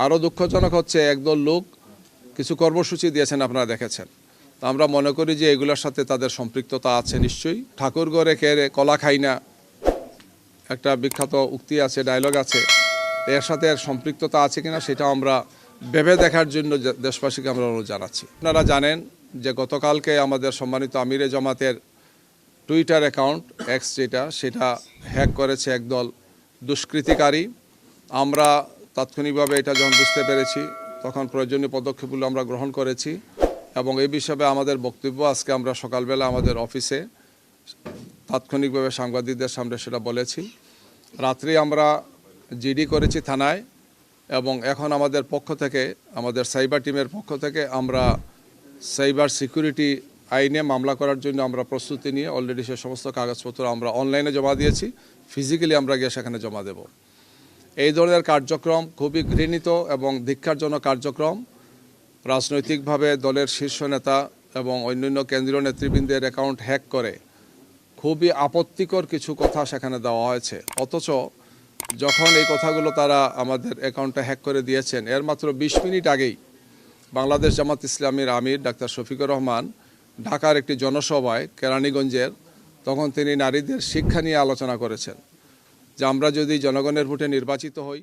আরও দুঃখজনক হচ্ছে একদল লোক কিছু কর্মসূচি দিয়েছেন, আপনারা দেখেছেন। তা আমরা মনে করি যে এগুলোর সাথে তাদের সম্পৃক্ততা আছে নিশ্চয়ই। ঠাকুর ঘরে খেয়ে কলা খাই না, একটা বিখ্যাত উক্তি আছে, ডায়লগ আছে। এর সাথে এর সম্পৃক্ততা আছে কিনা সেটা আমরা ভেবে দেখার জন্য দেশবাসীকে আমরা অনুরোধ জানাচ্ছি। আপনারা জানেন যে গতকালকে আমাদের সম্মানিত আমিরে জামাতের টুইটার অ্যাকাউন্ট এক্স সেটা হ্যাক করেছে একদল দুষ্কৃতিকারী। আমরা তাৎক্ষণিকভাবে এটা যখন বুঝতে পেরেছি তখন প্রয়োজনীয় পদক্ষেপগুলো আমরা গ্রহণ করেছি এবং এই বিষয়ে আমাদের বক্তব্য আজকে আমরা সকালবেলা আমাদের অফিসে তাৎক্ষণিকভাবে সাংবাদিকদের সামনে সেটা বলেছি। রাত্রি আমরা জিডি করেছি থানায় এবং এখন আমাদের পক্ষ থেকে, আমাদের সাইবার টিমের পক্ষ থেকে আমরা সাইবার সিকিউরিটি আইনে মামলা করার জন্য আমরা প্রস্তুতি নিয়ে অলরেডি সে সমস্ত কাগজপত্র আমরা অনলাইনে জমা দিয়েছি, ফিজিক্যালি আমরা গিয়ে সেখানে জমা দেব। এই ধরনের কার্যক্রম খুবই ঘৃণিত এবং ধিক্কারজনক কার্যক্রম। রাজনৈতিকভাবে দলের শীর্ষ নেতা এবং অন্যান্য কেন্দ্রীয় নেতৃবৃন্দের অ্যাকাউন্ট হ্যাক করে খুবই আপত্তিকর কিছু কথা সেখানে দেওয়া হয়েছে। অথচ যখন এই কথাগুলো তারা আমাদের অ্যাকাউন্টে হ্যাক করে দিয়েছেন, এর মাত্র 20 মিনিট আগেই বাংলাদেশ জামাত ইসলামীর আমির ডাক্তার শফিকুর রহমান ঢাকার একটি জনসভায় কেরানীগঞ্জের, তখন তিনি নারীদের শিক্ষা নিয়ে আলোচনা করেছেন যে আমরা যদি জনগণের ভোটে নির্বাচিত হই